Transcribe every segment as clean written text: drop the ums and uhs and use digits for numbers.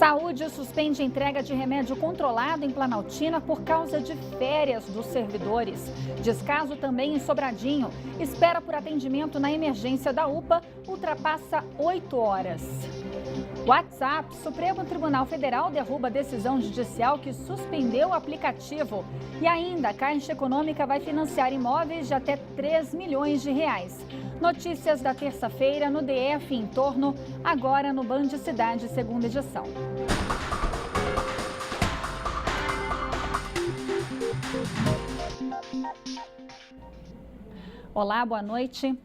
Saúde suspende entrega de remédio controlado em Planaltina por causa de férias dos servidores. Descaso também em Sobradinho. Espera por atendimento na emergência da UPA ultrapassa 8 horas. WhatsApp, Supremo Tribunal Federal derruba decisão judicial que suspendeu o aplicativo. E ainda, a Caixa Econômica vai financiar imóveis de até 3 milhões de reais. Notícias da terça-feira no DF e em torno, agora no Band Cidade, segunda edição. Olá, boa noite.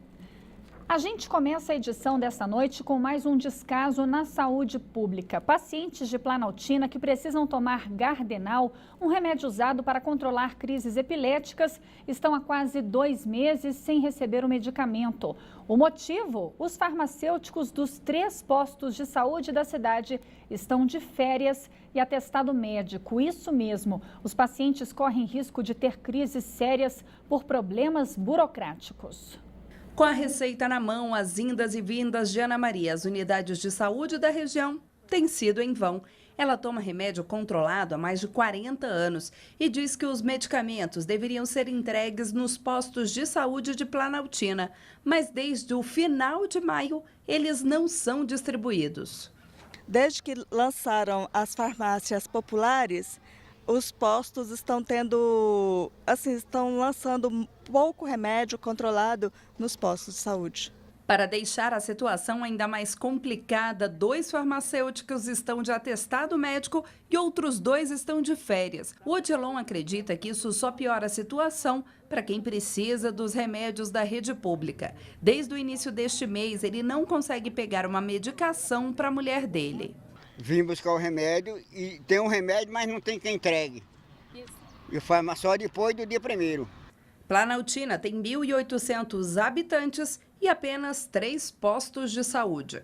A gente começa a edição dessa noite com mais um descaso na saúde pública. Pacientes de Planaltina que precisam tomar Gardenal, um remédio usado para controlar crises epiléticas, estão há quase 2 meses sem receber o medicamento. O motivo? Os farmacêuticos dos 3 postos de saúde da cidade estão de férias e atestado médico. Isso mesmo, os pacientes correm risco de ter crises sérias por problemas burocráticos. Com a receita na mão, as indas e vindas de Ana Maria às unidades de saúde da região têm sido em vão. Ela toma remédio controlado há mais de 40 anos e diz que os medicamentos deveriam ser entregues nos postos de saúde de Planaltina. Mas desde o final de maio, eles não são distribuídos. Desde que lançaram as farmácias populares, os postos estão estão lançando pouco remédio controlado nos postos de saúde. Para deixar a situação ainda mais complicada, 2 farmacêuticos estão de atestado médico e outros 2 estão de férias. O Odilon acredita que isso só piora a situação para quem precisa dos remédios da rede pública. Desde o início deste mês, ele não consegue pegar uma medicação para a mulher dele. Vim buscar o remédio e tem um remédio, mas não tem quem entregue. E faz só depois do dia 1º. Planaltina tem 1.800 habitantes e apenas 3 postos de saúde.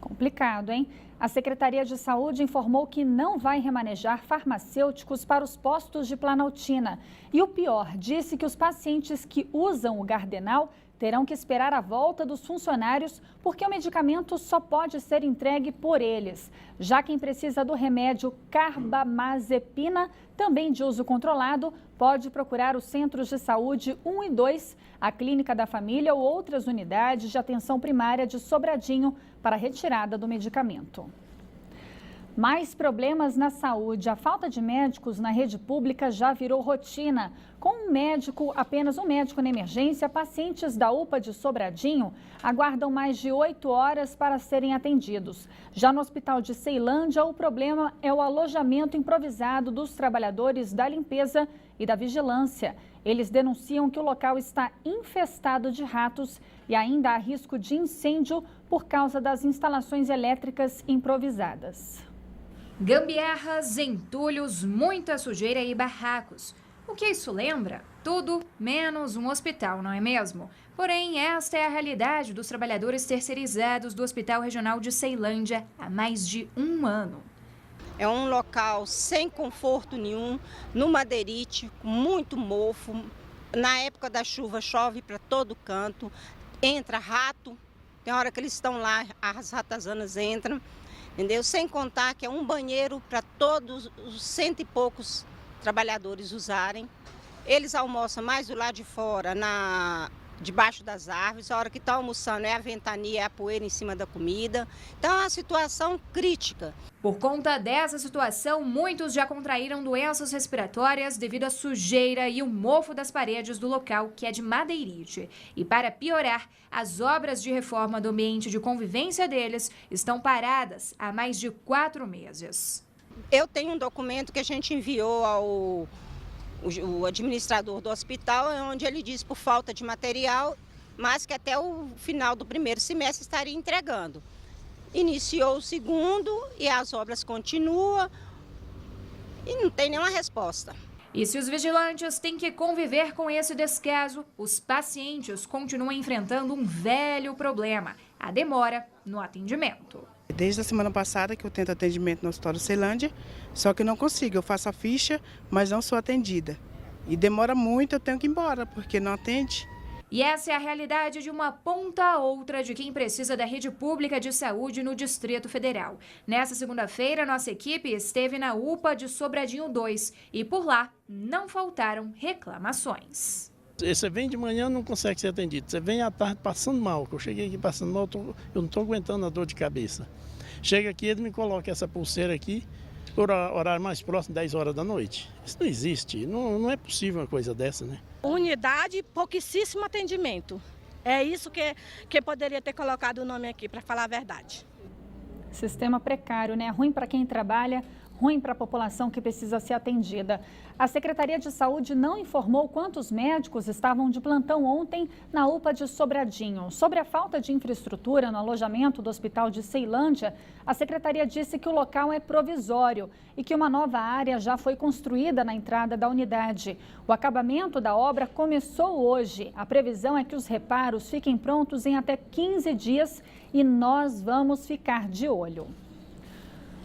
Complicado, hein? A Secretaria de Saúde informou que não vai remanejar farmacêuticos para os postos de Planaltina. E o pior, disse que os pacientes que usam o Gardenal terão que esperar a volta dos funcionários porque o medicamento só pode ser entregue por eles. Já quem precisa do remédio carbamazepina, também de uso controlado, pode procurar os centros de saúde 1 e 2, a Clínica da Família ou outras unidades de atenção primária de Sobradinho para retirada do medicamento. Mais problemas na saúde. A falta de médicos na rede pública já virou rotina. Com apenas um médico na emergência, pacientes da UPA de Sobradinho aguardam mais de 8 horas para serem atendidos. Já no hospital de Ceilândia, o problema é o alojamento improvisado dos trabalhadores da limpeza e da vigilância. Eles denunciam que o local está infestado de ratos e ainda há risco de incêndio por causa das instalações elétricas improvisadas. Gambiarras, entulhos, muita sujeira e barracos. O que isso lembra? Tudo menos um hospital, não é mesmo? Porém, esta é a realidade dos trabalhadores terceirizados do Hospital Regional de Ceilândia há mais de 1 ano. É um local sem conforto nenhum, no madeirite, com muito mofo. Na época da chuva chove para todo canto, entra rato, tem hora que eles estão lá, as ratazanas entram. Entendeu? Sem contar que é um banheiro para todos os 100 e poucos trabalhadores usarem. Eles almoçam mais do lado de fora, debaixo das árvores. A hora que estão almoçando é a ventania, é a poeira em cima da comida. Então é uma situação crítica. Por conta dessa situação, muitos já contraíram doenças respiratórias devido à sujeira e o mofo das paredes do local, que é de madeirite. E para piorar, as obras de reforma do ambiente de convivência deles estão paradas há mais de 4 meses. Eu tenho um documento que a gente enviou ao administrador do hospital, onde ele diz por falta de material, mas que até o final do 1º semestre estaria entregando. Iniciou o 2º e as obras continuam e não tem nenhuma resposta. E se os vigilantes têm que conviver com esse descaso, os pacientes continuam enfrentando um velho problema, a demora no atendimento. Desde a semana passada que eu tento atendimento no Hospital de Ceilândia, só que não consigo, eu faço a ficha, mas não sou atendida. E demora muito, eu tenho que ir embora, porque não atende. E essa é a realidade de uma ponta a outra de quem precisa da rede pública de saúde no Distrito Federal. Nessa segunda-feira, nossa equipe esteve na UPA de Sobradinho 2 e por lá não faltaram reclamações. Você vem de manhã não consegue ser atendido, você vem à tarde passando mal, eu cheguei aqui passando mal, eu não estou aguentando a dor de cabeça. Chega aqui, ele me coloca essa pulseira aqui, horário mais próximo, 10 horas da noite. Isso não existe, não é possível uma coisa dessa, né? Unidade, pouquíssimo atendimento. É isso que poderia ter colocado o nome aqui, para falar a verdade. Sistema precário, né? Ruim para quem trabalha, ruim para a população que precisa ser atendida. A Secretaria de Saúde não informou quantos médicos estavam de plantão ontem na UPA de Sobradinho. Sobre a falta de infraestrutura no alojamento do Hospital de Ceilândia, a Secretaria disse que o local é provisório e que uma nova área já foi construída na entrada da unidade. O acabamento da obra começou hoje. A previsão é que os reparos fiquem prontos em até 15 dias e nós vamos ficar de olho.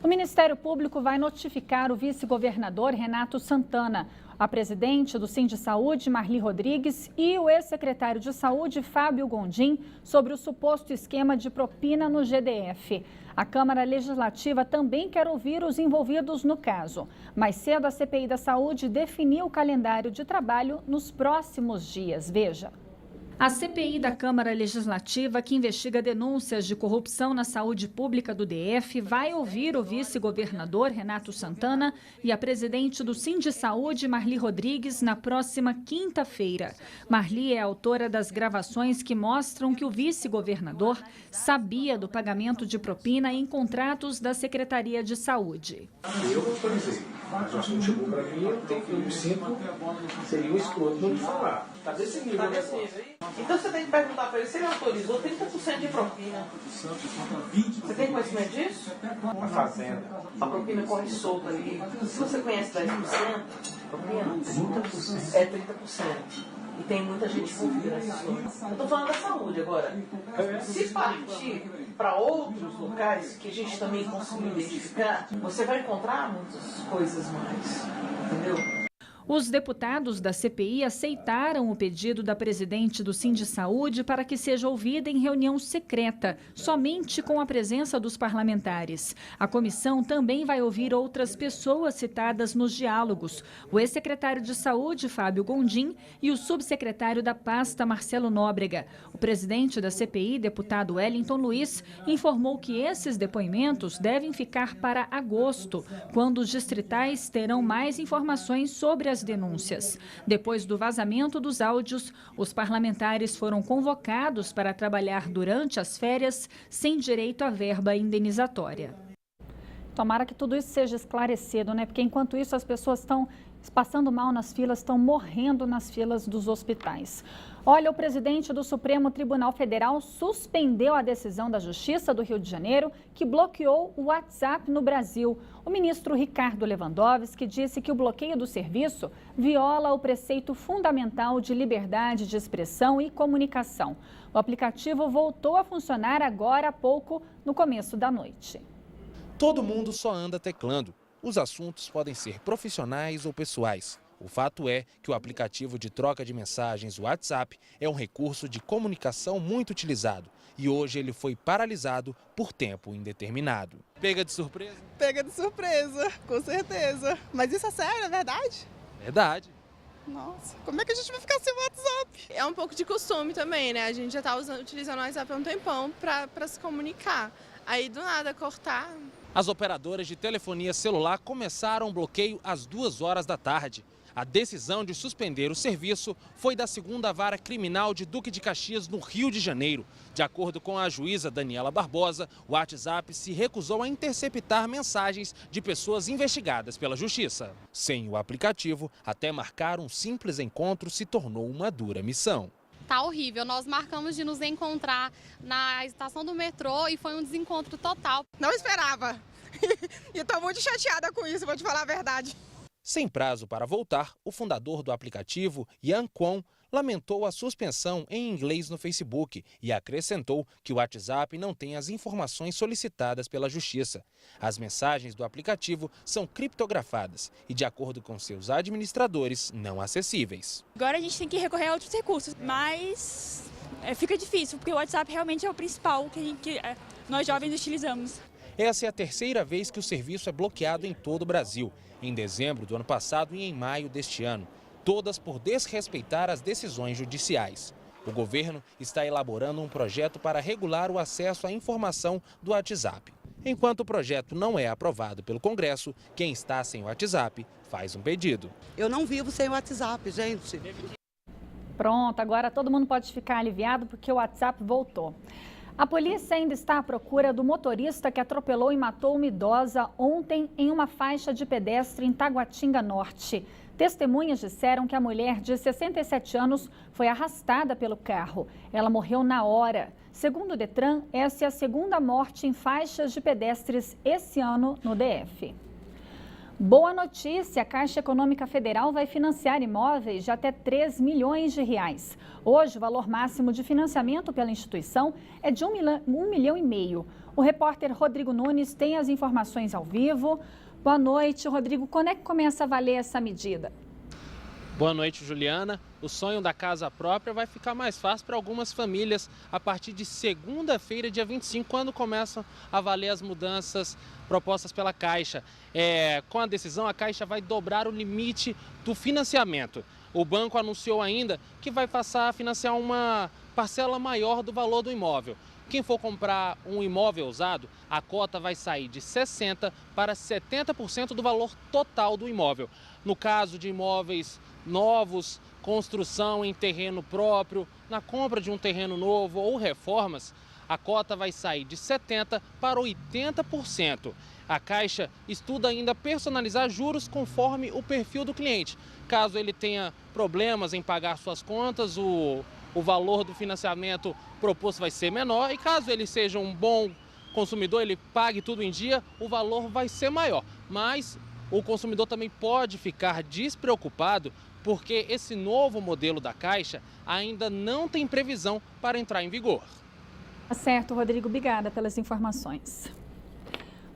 O Ministério Público vai notificar o vice-governador Renato Santana, a presidente do Sindisaúde, Marli Rodrigues, e o ex-secretário de Saúde, Fábio Gondim, sobre o suposto esquema de propina no GDF. A Câmara Legislativa também quer ouvir os envolvidos no caso. Mais cedo, a CPI da Saúde definiu o calendário de trabalho nos próximos dias. Veja. A CPI da Câmara Legislativa, que investiga denúncias de corrupção na saúde pública do DF, vai ouvir o vice-governador Renato Santana e a presidente do Sindisaúde, Marli Rodrigues, na próxima quinta-feira. Marli é autora das gravações que mostram que o vice-governador sabia do pagamento de propina em contratos da Secretaria de Saúde. Eu autorizei, mas o assunto chegou para mim, eu me sinto, seria um escroto não falar. Está desse nível, tá desse nível aí? Então você tem que perguntar para ele se ele autorizou 30% de propina. Você tem conhecimento disso? A fazenda. A propina corre solta ali. Se você conhece 10%, propina 30%. É 30%. E tem muita gente envolvida nessa história. Eu estou falando da saúde agora. Se partir para outros locais que a gente também conseguiu identificar, você vai encontrar muitas coisas mais. Entendeu? Os deputados da CPI aceitaram o pedido da presidente do Sindisaúde para que seja ouvida em reunião secreta, somente com a presença dos parlamentares. A comissão também vai ouvir outras pessoas citadas nos diálogos: o ex-secretário de Saúde, Fábio Gondim, e o subsecretário da pasta, Marcelo Nóbrega. O presidente da CPI, deputado Wellington Luiz, informou que esses depoimentos devem ficar para agosto, quando os distritais terão mais informações sobre as denúncias. Depois do vazamento dos áudios, os parlamentares foram convocados para trabalhar durante as férias sem direito à verba indenizatória. Tomara que tudo isso seja esclarecido, né? Porque enquanto isso as pessoas estão passando mal nas filas, estão morrendo nas filas dos hospitais. Olha, o presidente do Supremo Tribunal Federal suspendeu a decisão da Justiça do Rio de Janeiro que bloqueou o WhatsApp no Brasil. O ministro Ricardo Lewandowski disse que o bloqueio do serviço viola o preceito fundamental de liberdade de expressão e comunicação. O aplicativo voltou a funcionar agora há pouco, no começo da noite. Todo mundo só anda teclando. Os assuntos podem ser profissionais ou pessoais. O fato é que o aplicativo de troca de mensagens WhatsApp é um recurso de comunicação muito utilizado e hoje ele foi paralisado por tempo indeterminado. Pega de surpresa? Pega de surpresa, com certeza. Mas isso é sério, é verdade? Verdade. Nossa, como é que a gente vai ficar sem o WhatsApp? É um pouco de costume também, né? A gente já está utilizando o WhatsApp há um tempão para se comunicar. Aí do nada cortar. As operadoras de telefonia celular começaram o bloqueio às 2 horas da tarde. A decisão de suspender o serviço foi da 2ª Vara Criminal de Duque de Caxias, no Rio de Janeiro. De acordo com a juíza Daniela Barbosa, o WhatsApp se recusou a interceptar mensagens de pessoas investigadas pela Justiça. Sem o aplicativo, até marcar um simples encontro se tornou uma dura missão. Tá horrível, nós marcamos de nos encontrar na estação do metrô e foi um desencontro total. Não esperava. E estou muito chateada com isso, vou te falar a verdade. Sem prazo para voltar, o fundador do aplicativo, Yan Kwon, lamentou a suspensão em inglês no Facebook e acrescentou que o WhatsApp não tem as informações solicitadas pela Justiça. As mensagens do aplicativo são criptografadas e, de acordo com seus administradores, não acessíveis. Agora a gente tem que recorrer a outros recursos, mas fica difícil, porque o WhatsApp realmente é o principal que nós jovens utilizamos. Essa é a terceira vez que o serviço é bloqueado em todo o Brasil, em dezembro do ano passado e em maio deste ano, todas por desrespeitar as decisões judiciais. O governo está elaborando um projeto para regular o acesso à informação do WhatsApp. Enquanto o projeto não é aprovado pelo Congresso, quem está sem o WhatsApp faz um pedido. Eu não vivo sem o WhatsApp, gente. Pronto, agora todo mundo pode ficar aliviado porque o WhatsApp voltou. A polícia ainda está à procura do motorista que atropelou e matou uma idosa ontem em uma faixa de pedestre em Taguatinga Norte. Testemunhas disseram que a mulher de 67 anos foi arrastada pelo carro. Ela morreu na hora. Segundo o Detran, essa é a segunda morte em faixas de pedestres esse ano no DF. Boa notícia, a Caixa Econômica Federal vai financiar imóveis de até 3 milhões de reais. Hoje, o valor máximo de financiamento pela instituição é de 1,5 milhão. O repórter Rodrigo Nunes tem as informações ao vivo. Boa noite, Rodrigo. Quando é que começa a valer essa medida? Boa noite, Juliana. O sonho da casa própria vai ficar mais fácil para algumas famílias a partir de segunda-feira, dia 25, quando começam a valer as mudanças propostas pela Caixa. Com a decisão, a Caixa vai dobrar o limite do financiamento. O banco anunciou ainda que vai passar a financiar uma parcela maior do valor do imóvel. Quem for comprar um imóvel usado, a cota vai sair de 60% para 70% do valor total do imóvel. No caso de imóveis novos, construção em terreno próprio, na compra de um terreno novo ou reformas, a cota vai sair de 70% para 80%. A Caixa estuda ainda personalizar juros conforme o perfil do cliente. Caso ele tenha problemas em pagar suas contas, o valor do financiamento proposto vai ser menor e caso ele seja um bom consumidor, ele pague tudo em dia, o valor vai ser maior. Mas o consumidor também pode ficar despreocupado porque esse novo modelo da Caixa ainda não tem previsão para entrar em vigor. Tá certo, Rodrigo. Obrigada pelas informações.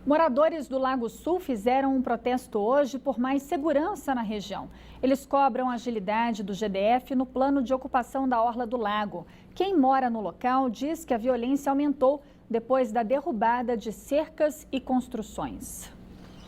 Moradores do Lago Sul fizeram um protesto hoje por mais segurança na região. Eles cobram agilidade do GDF no plano de ocupação da orla do lago. Quem mora no local diz que a violência aumentou depois da derrubada de cercas e construções.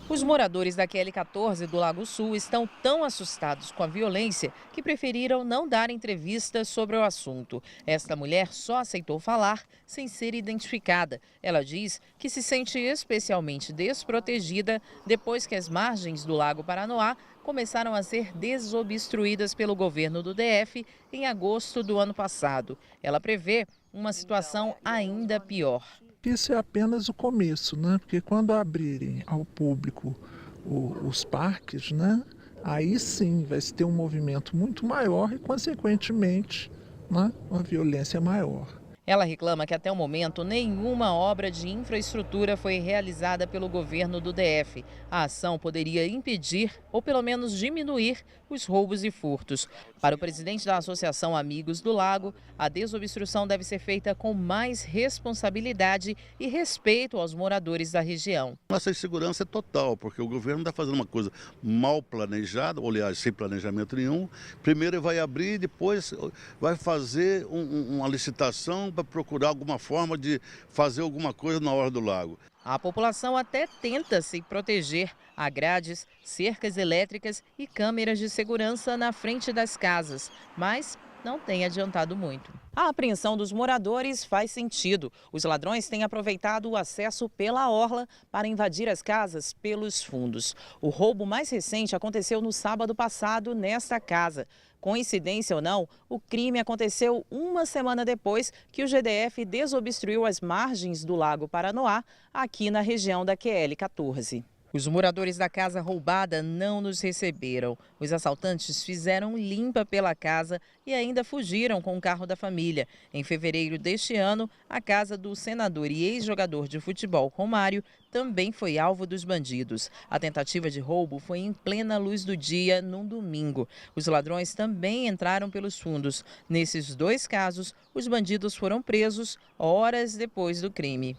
Os moradores da QL14 do Lago Sul estão tão assustados com a violência que preferiram não dar entrevistas sobre o assunto. Esta mulher só aceitou falar sem ser identificada. Ela diz que se sente especialmente desprotegida depois que as margens do Lago Paranoá começaram a ser desobstruídas pelo governo do DF em agosto do ano passado. Ela prevê uma situação ainda pior. Isso é apenas o começo, né? Porque quando abrirem ao público os parques, né? Aí sim vai se ter um movimento muito maior e, consequentemente, né? Uma violência maior. Ela reclama que até o momento nenhuma obra de infraestrutura foi realizada pelo governo do DF. A ação poderia impedir ou pelo menos diminuir os roubos e furtos. Para o presidente da Associação Amigos do Lago, a desobstrução deve ser feita com mais responsabilidade e respeito aos moradores da região. Nossa insegurança é total, porque o governo está fazendo uma coisa mal planejada, ou aliás, sem planejamento nenhum. Primeiro ele vai abrir, depois vai fazer uma licitação para procurar alguma forma de fazer alguma coisa na orla do lago. A população até tenta se proteger. Há grades, cercas elétricas e câmeras de segurança na frente das casas, mas não tem adiantado muito. A apreensão dos moradores faz sentido. Os ladrões têm aproveitado o acesso pela orla para invadir as casas pelos fundos. O roubo mais recente aconteceu no sábado passado nesta casa. Coincidência ou não, o crime aconteceu uma semana depois que o GDF desobstruiu as margens do Lago Paranoá, aqui na região da QL14. Os moradores da casa roubada não nos receberam. Os assaltantes fizeram limpa pela casa e ainda fugiram com o carro da família. Em fevereiro deste ano, a casa do senador e ex-jogador de futebol Romário também foi alvo dos bandidos. A tentativa de roubo foi em plena luz do dia, num domingo. Os ladrões também entraram pelos fundos. Nesses 2 casos, os bandidos foram presos horas depois do crime.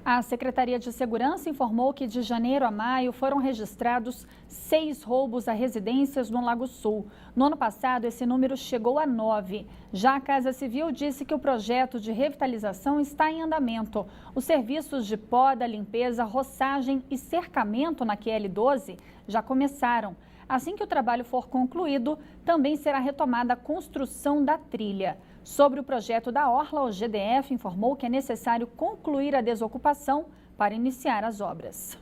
A Secretaria de Segurança informou que de janeiro a maio foram registrados 6 roubos a residências no Lago Sul. No ano passado, esse número chegou a 9. Já a Casa Civil disse que o projeto de revitalização está em andamento. Os serviços de poda, limpeza, roçagem e cercamento na QL 12 já começaram. Assim que o trabalho for concluído, também será retomada a construção da trilha. Sobre o projeto da Orla, o GDF informou que é necessário concluir a desocupação para iniciar as obras.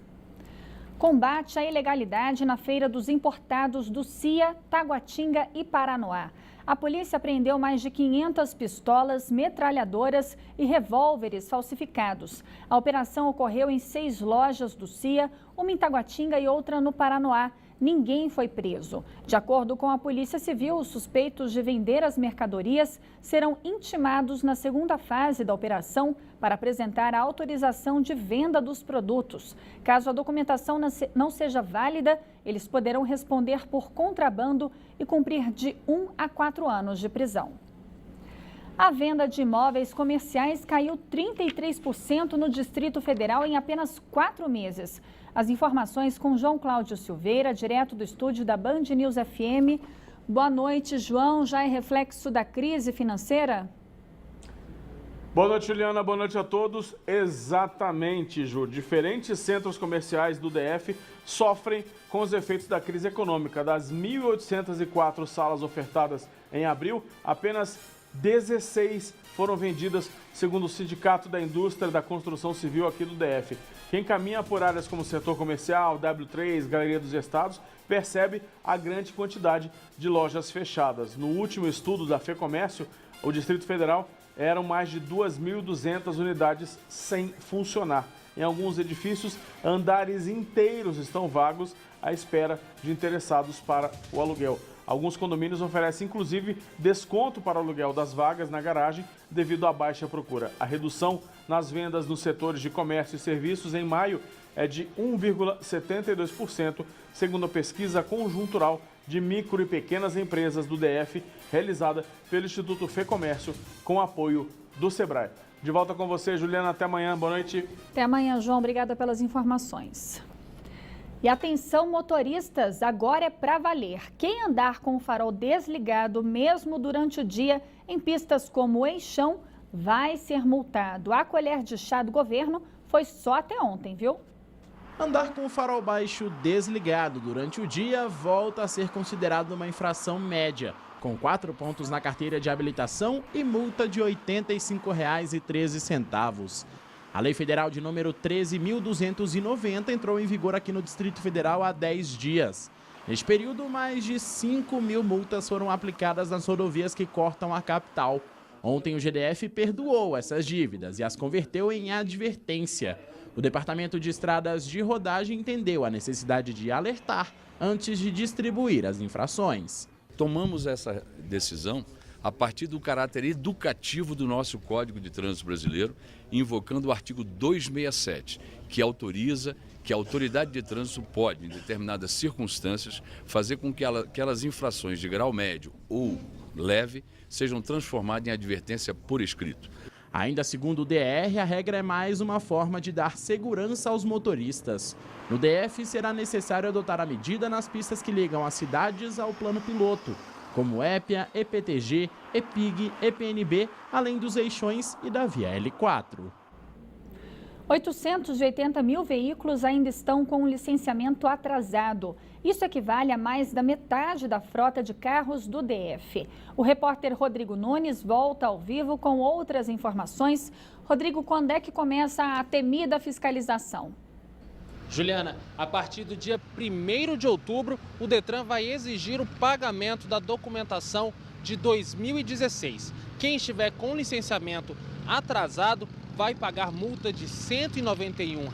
Combate à ilegalidade na Feira dos Importados do CIA, Taguatinga e Paranoá. A polícia apreendeu mais de 500 pistolas, metralhadoras e revólveres falsificados. A operação ocorreu em 6 lojas do CIA, uma em Taguatinga e outra no Paranoá. Ninguém foi preso. De acordo com a Polícia Civil, os suspeitos de vender as mercadorias serão intimados na segunda fase da operação para apresentar a autorização de venda dos produtos. Caso a documentação não seja válida, eles poderão responder por contrabando e cumprir de 1 a 4 anos de prisão. A venda de imóveis comerciais caiu 33% no Distrito Federal em apenas 4 meses. As informações com João Cláudio Silveira, direto do estúdio da Band News FM. Boa noite, João. Já é reflexo da crise financeira? Boa noite, Juliana. Boa noite a todos. Exatamente, Ju. Diferentes centros comerciais do DF sofrem com os efeitos da crise econômica. Das 1.804 salas ofertadas em abril, apenas 16 foram vendidas, segundo o Sindicato da Indústria da Construção Civil aqui do DF. Quem caminha por áreas como setor comercial, W3, Galeria dos Estados, percebe a grande quantidade de lojas fechadas. No último estudo da FEComércio, o Distrito Federal eram mais de 2.200 unidades sem funcionar. Em alguns edifícios, andares inteiros estão vagos à espera de interessados para o aluguel. Alguns condomínios oferecem, inclusive, desconto para o aluguel das vagas na garagem devido à baixa procura. A redução nas vendas nos setores de comércio e serviços em maio é de 1,72%, segundo a pesquisa conjuntural de micro e pequenas empresas do DF, realizada pelo Instituto FEComércio, com apoio do Sebrae. De volta com você, Juliana. Até amanhã. Boa noite. Até amanhã, João. Obrigada pelas informações. E atenção, motoristas, agora é para valer. Quem andar com o farol desligado, mesmo durante o dia, em pistas como o Eixão, vai ser multado. A colher de chá do governo foi só até ontem, viu? Andar com o farol baixo desligado durante o dia volta a ser considerado uma infração média, com 4 pontos na carteira de habilitação e multa de R$ 85,13. A Lei Federal de número 13.290 entrou em vigor aqui no Distrito Federal há 10 dias. Neste período, mais de 5.000 multas foram aplicadas nas rodovias que cortam a capital. Ontem, o GDF perdoou essas dívidas e as converteu em advertência. O Departamento de Estradas de Rodagem entendeu a necessidade de alertar antes de distribuir as infrações. Tomamos essa decisão a partir do caráter educativo do nosso Código de Trânsito Brasileiro, invocando o artigo 267, que autoriza que a autoridade de trânsito pode, em determinadas circunstâncias, fazer com que aquelas infrações de grau médio ou leve sejam transformadas em advertência por escrito. Ainda segundo o DR, a regra é mais uma forma de dar segurança aos motoristas. No DF, será necessário adotar a medida nas pistas que ligam as cidades ao plano piloto, como Épia, EPTG, EPIG, EPNB, além dos eixões e da Via L4. 880 mil veículos ainda estão com o licenciamento atrasado. Isso equivale a mais da metade da frota de carros do DF. O repórter Rodrigo Nunes volta ao vivo com outras informações. Rodrigo, quando é que começa a temida fiscalização? Juliana, a partir do dia 1º de outubro, o Detran vai exigir o pagamento da documentação de 2016. Quem estiver com licenciamento atrasado vai pagar multa de R$ 191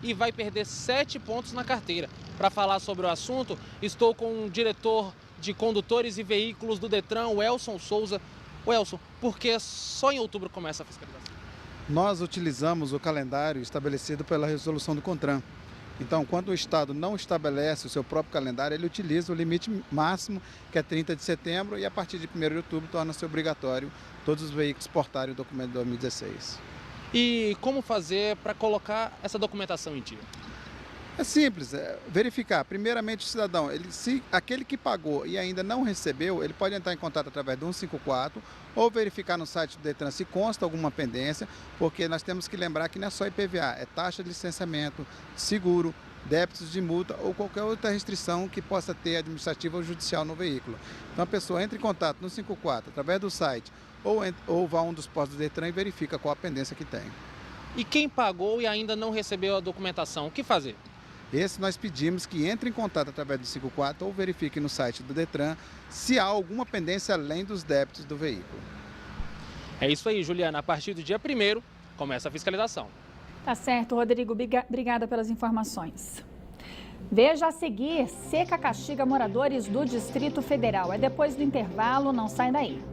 e vai perder 7 pontos na carteira. Para falar sobre o assunto, estou com o diretor de condutores e veículos do Detran, o Elson Souza. O Elson, por que só em outubro começa a fiscalização? Nós utilizamos o calendário estabelecido pela resolução do CONTRAN. Então, quando o Estado não estabelece o seu próprio calendário, ele utiliza o limite máximo, que é 30 de setembro, e a partir de 1º de outubro torna-se obrigatório todos os veículos portarem o documento de 2016. E como fazer para colocar essa documentação em dia? É simples, verificar. Primeiramente, o cidadão, se aquele que pagou e ainda não recebeu, ele pode entrar em contato através do 154 ou verificar no site do Detran se consta alguma pendência, porque nós temos que lembrar que não é só IPVA, é taxa de licenciamento, seguro, débitos de multa ou qualquer outra restrição que possa ter administrativa ou judicial no veículo. Então a pessoa entra em contato no 154 através do site ou vá a um dos postos do Detran e verifica qual a pendência que tem. E quem pagou e ainda não recebeu a documentação, o que fazer? Esse nós pedimos que entre em contato através do 54 ou verifique no site do Detran se há alguma pendência além dos débitos do veículo. É isso aí, Juliana. A partir do dia 1º começa a fiscalização. Tá certo, Rodrigo. Obrigada pelas informações. Veja a seguir, seca castiga moradores do Distrito Federal. É depois do intervalo, não sai daí.